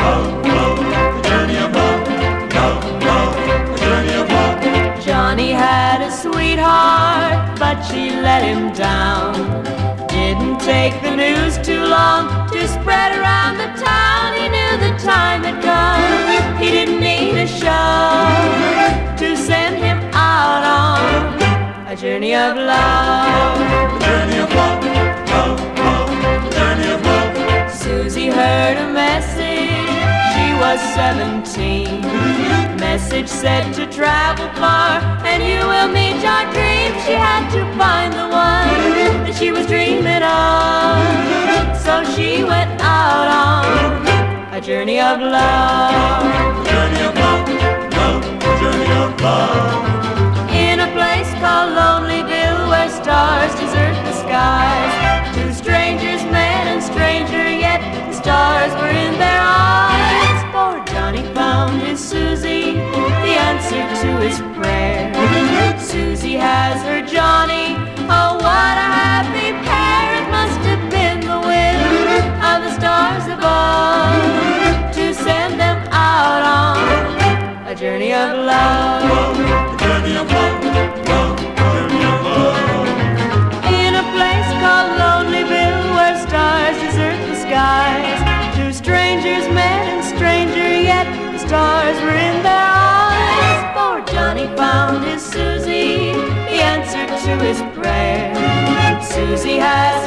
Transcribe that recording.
the journey of love. The journey of love. Johnny had a sweetheart, but she let him down. Didn't take the news too long to spread around the town. He knew the time had come. He didn't need a show to send him out on a journey of love. The journey of love. The journey of love. Susie heard a message. She was 17. Message said to travel far, and you will meet your dreams. She had to find the one that she was dreaming of. So she went out on a journey of love. The journey of love. The journey of love. In a place called Lonelyville, where stars desert the skies, two strangers met, and stranger yet, the stars were in their eyes. For Johnny found his Susie, the answer to his prayer. Susie has her Johnny, oh what a happy pair. It must have been the will of the stars above to send them out on a journey of love. The journey of love. The journey of love. In a place called Lonelyville, where stars desert the skies, two strangers met, and stranger yet, the stars were in their eyes. For Johnny found his Susie, the answer to his prayer. Susie has